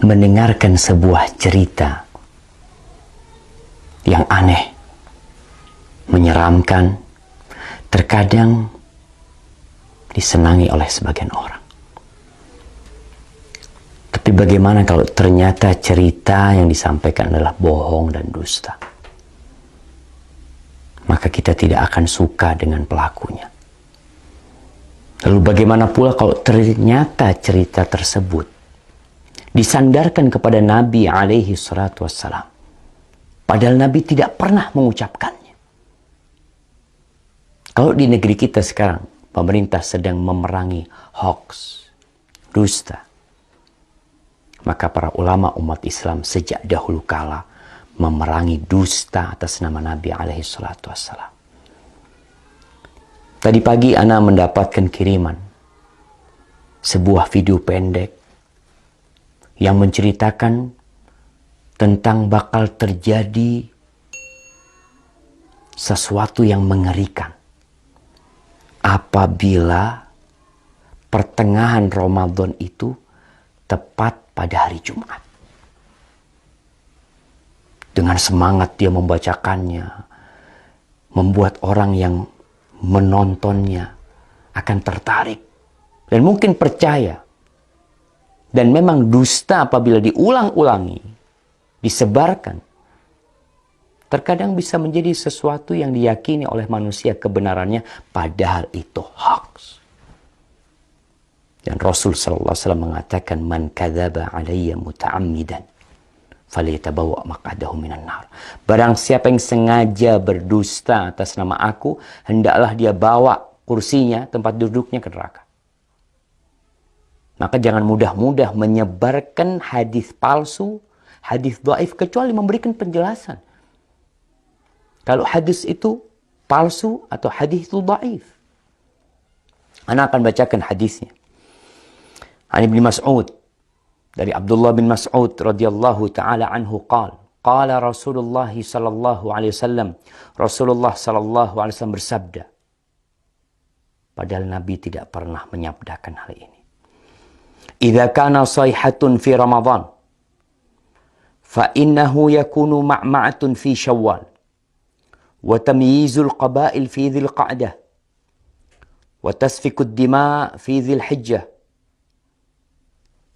mendengarkan sebuah cerita yang aneh, menyeramkan, terkadang disenangi oleh sebagian orang. Tapi bagaimana kalau ternyata cerita yang disampaikan adalah bohong dan dusta? Maka kita tidak akan suka dengan pelakunya. Lalu bagaimana pula kalau ternyata cerita tersebut disandarkan kepada Nabi alaihi salatu wassalam, padahal Nabi tidak pernah mengucapkannya? Kalau di negeri kita sekarang, pemerintah sedang memerangi hoax, dusta, maka para ulama umat Islam sejak dahulu kala memerangi dusta atas nama Nabi alaihi salatu wassalam. Tadi pagi ana mendapatkan kiriman sebuah video pendek yang menceritakan tentang bakal terjadi sesuatu yang mengerikan apabila pertengahan Ramadan itu tepat pada hari Jumat. Dengan semangat dia membacakannya, membuat orang yang menontonnya akan tertarik dan mungkin percaya. Dan memang dusta apabila diulang-ulangi, disebarkan, terkadang bisa menjadi sesuatu yang diyakini oleh manusia kebenarannya, padahal itu hoax. Dan Rasul sallallahu alaihi wasallam mengatakan, "Man kadzaba 'alayya muta'ammidan falyatabawa maq'adahu minan nar." Barang siapa yang sengaja berdusta atas nama aku, hendaklah dia bawa kursinya, tempat duduknya ke neraka. Maka jangan mudah-mudah menyebarkan hadis palsu, hadis dhaif, kecuali memberikan penjelasan. Kalau hadis itu palsu atau hadis itu dhaif. Ana akan bacakan hadisnya. An Ibnu Mas'ud, dari Abdullah bin Mas'ud radhiyallahu taala anhu qala Rasulullah sallallahu alaihi wasallam, Rasulullah sallallahu alaihi wasallam bersabda, padahal Nabi tidak pernah menyabdakan hal ini. Idza kana sayhatun fi Ramadan fa innahu yakunu ma'ma'atun fi Syawal wa tamyizul qabail fi Dzil Qa'dah wa tasfikud dima' fi Dzil Hijjah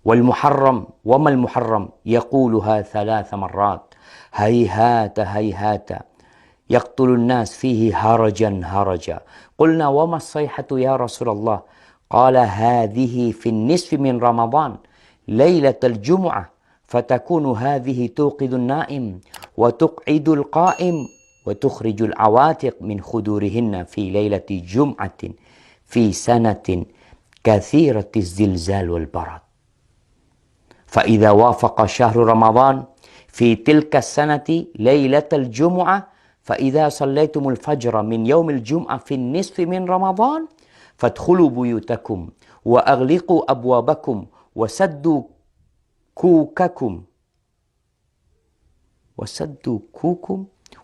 wal muharram wa mal muharram yaquluha 3 marrat hayhata hayhata yaqtulun nas fihi harajan haraja. Qulna wa ma as-sayhatu ya Rasulullah? قال هذه في النصف من رمضان ليلة الجمعة فتكون هذه توقظ النائم وتقعد القائم وتخرج العواتق من خدورهن في ليلة جمعة في سنة كثيرة الزلزال والبرد فإذا وافق شهر رمضان في تلك السنة ليلة الجمعة فإذا صليتم الفجر من يوم الجمعة في النصف من رمضان فادخلوا بيوتكم وأغلقوا أبوابكم وسدوا كوكم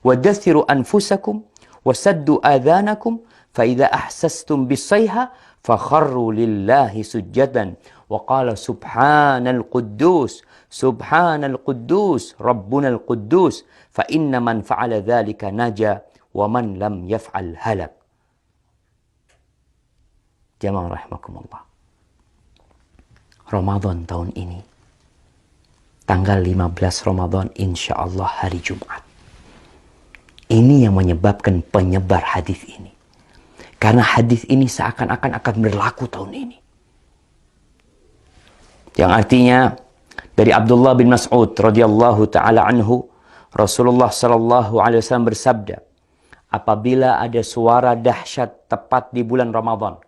ودثروا أنفسكم وسدوا آذانكم فإذا أحسستم بالصيحة فخروا لله سجدا وقال سبحان القدوس ربنا القدوس فإن من فعل ذلك نجا ومن لم يفعل هلك. Jamaah rahimakumullah. Ramadan tahun ini, tanggal 15 Ramadan, insya Allah hari Jumat. Ini yang menyebabkan penyebar hadis ini. Karena hadis ini seakan-akan akan berlaku tahun ini. Yang artinya, dari Abdullah bin Mas'ud radhiyallahu ta'ala anhu, Rasulullah sallallahu alaihi wasallam bersabda, apabila ada suara dahsyat tepat di bulan Ramadan,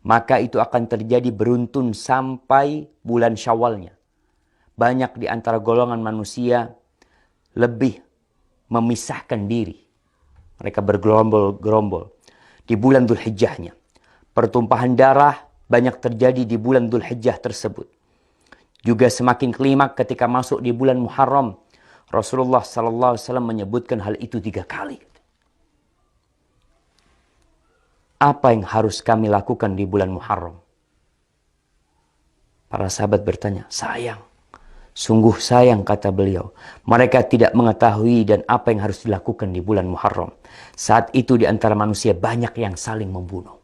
maka itu akan terjadi beruntun sampai bulan Syawalnya. Banyak di antara golongan manusia lebih memisahkan diri. Mereka bergerombol-gerombol di bulan Dzul Hijjahnya. Pertumpahan darah banyak terjadi di bulan Dzul Hijjah tersebut. Juga semakin klimak ketika masuk di bulan Muharram. Rasulullah SAW menyebutkan hal itu 3 kali. Apa yang harus kami lakukan di bulan Muharram? Para sahabat bertanya, sayang, Sungguh sayang, kata beliau, mereka tidak mengetahui dan apa yang harus dilakukan di bulan Muharram. Saat itu di antara manusia banyak yang saling membunuh.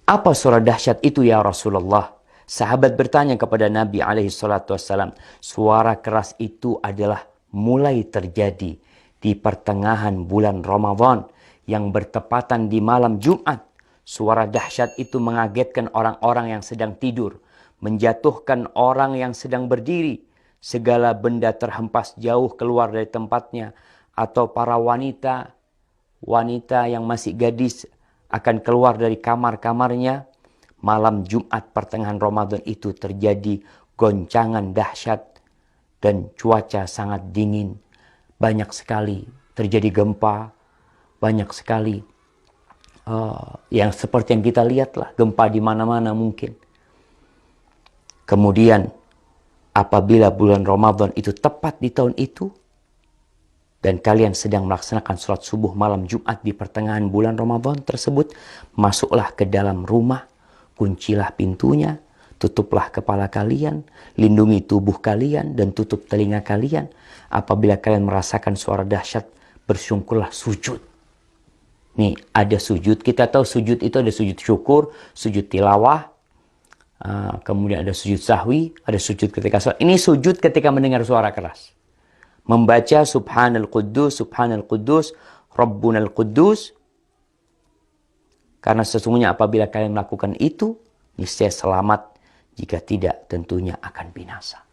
Apa suara dahsyat itu ya Rasulullah? Sahabat bertanya kepada Nabi SAW. Suara keras itu adalah mulai terjadi di pertengahan bulan Ramadan yang bertepatan di malam Jumat. Suara dahsyat itu mengagetkan orang-orang yang sedang tidur, menjatuhkan orang yang sedang berdiri. Segala benda terhempas jauh keluar dari tempatnya, atau para wanita yang masih gadis akan keluar dari kamar-kamarnya. Malam Jumat pertengahan Ramadan itu terjadi goncangan dahsyat dan cuaca sangat dingin. Banyak sekali terjadi gempa, banyak sekali yang seperti yang kita lihat lah, gempa di mana-mana mungkin. Kemudian apabila bulan Ramadan itu tepat di tahun itu, dan kalian sedang melaksanakan sholat subuh malam Jumat di pertengahan bulan Ramadan tersebut, masuklah ke dalam rumah, kuncilah pintunya, tutuplah kepala kalian, lindungi tubuh kalian, dan tutup telinga kalian. Apabila kalian merasakan suara dahsyat, bersyukurlah, sujud. Nih, ada sujud. Kita tahu sujud itu ada sujud syukur, sujud tilawah, kemudian ada sujud sahwi, ada sujud ketika sholat. Ini sujud ketika mendengar suara keras. Membaca Subhanal Quddus, Rabbunal Quddus. Karena sesungguhnya apabila kalian melakukan itu, niscaya selamat. Jika tidak, tentunya akan binasa.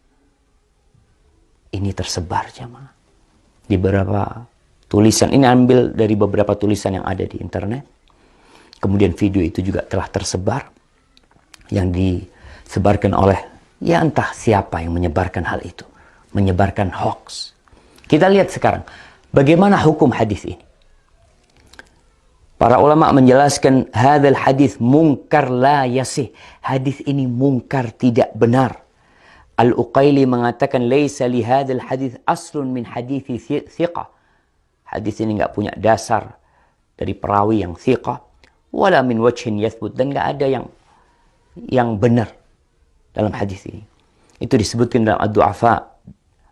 Ini tersebar jemaah di beberapa tulisan. Ini ambil dari beberapa tulisan yang ada di internet. Kemudian video itu juga telah tersebar, yang disebarkan oleh ya entah siapa yang menyebarkan hal itu, menyebarkan hoax. Kita lihat sekarang bagaimana hukum hadis ini. Para ulama menjelaskan hadzal hadis munkar la yasih. Hadis ini munkar, tidak benar. Al-Uqaili mengatakan laisa li hadzal hadis aslun min hadithi thiqah. Hadis ini enggak punya dasar dari perawi yang thiqah, wala min wajhin yathbut, dan enggak ada yang benar dalam hadis ini. Itu disebutkan dalam Ad-Du'afa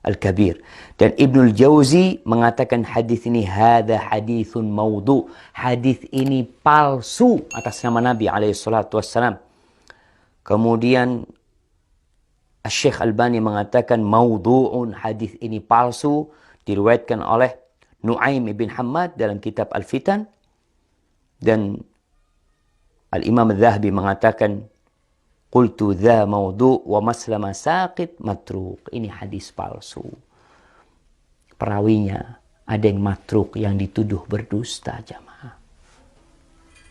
Al-Kabir. Dan Ibnul Jauzi mengatakan hadis ini hadza haditsun maudhu. Hadis ini palsu atas nama Nabi SAW. Kemudian Syekh Albani mengatakan maudhu'un, hadis ini palsu, diriwayatkan oleh Nu'aim ibn Hammad dalam kitab Al-Fitan. Dan Al-Imam Al-Zahabi mengatakan qultu dha maudhu' wa maslama saqit matruk. Ini hadis palsu. Perawinya ada yang matruk, yang dituduh berdusta jamaah.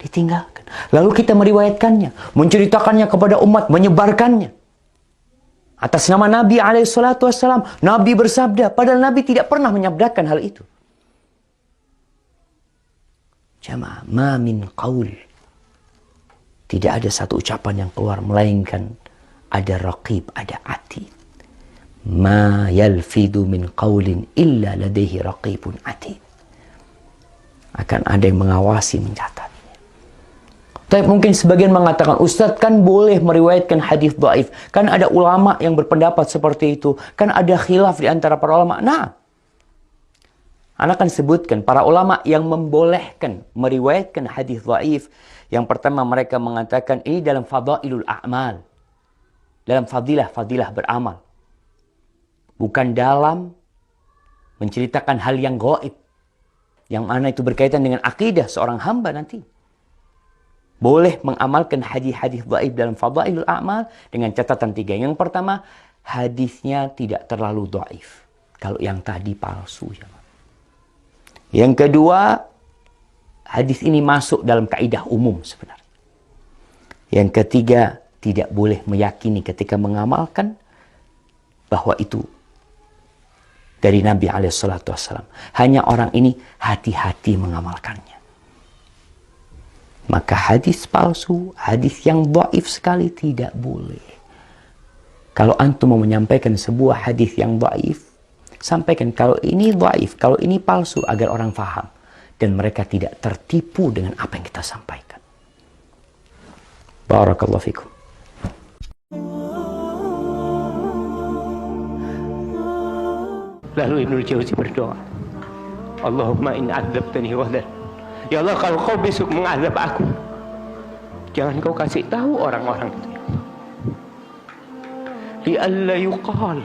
Ditinggalkan. Lalu kita meriwayatkannya, menceritakannya kepada umat, menyebarkannya. Atas nama Nabi SAW. Nabi bersabda, padahal Nabi tidak pernah menyabdakan hal itu. Jamaah, ma min qaul. Tidak ada satu ucapan yang keluar melainkan ada raqib, ada atid. Ma yalfidu min qaulin illa ladaihi raqibun atid. Akan ada yang mengawasi, mencatatnya. Tapi mungkin sebagian mengatakan, Ustadz kan boleh meriwayatkan hadis dhaif. Kan ada ulama yang berpendapat seperti itu. Kan ada khilaf di antara para ulama. Nah, Anda akan sebutkan para ulama yang membolehkan meriwayatkan hadis dhaif. Yang pertama, mereka mengatakan ini dalam fadailul a'mal. Dalam fadilah beramal. Bukan dalam menceritakan hal yang gaib. Yang mana itu berkaitan dengan akidah seorang hamba nanti. Boleh mengamalkan hadis-hadis dhaif dalam fadailul a'mal dengan catatan 3. Yang pertama, hadisnya tidak terlalu dhaif. Kalau yang tadi palsu. Yang kedua, hadis ini masuk dalam kaidah umum sebenarnya. Yang ketiga, tidak boleh meyakini ketika mengamalkan bahwa itu dari Nabi SAW. Hanya orang ini hati-hati mengamalkannya. Maka hadis palsu, hadis yang dhaif sekali tidak boleh. Kalau antum mau menyampaikan sebuah hadis yang dhaif, sampaikan kalau ini dhaif, kalau ini palsu, agar orang faham. Dan mereka tidak tertipu dengan apa yang kita sampaikan. Barakallahu fikum. Lalu Ibnu Jauzi berdoa, Allahumma in adzabtani ghadan, ya Allah, kalau kau besok mengazab aku, jangan kau kasih tahu orang-orang itu, li'alla yuqal,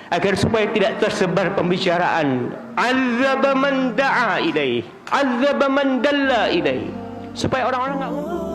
agar supaya tidak tersebar pembicaraan azaba man da'a ilaih, azaba man dalla ilaih, supaya orang-orang enggak ngomong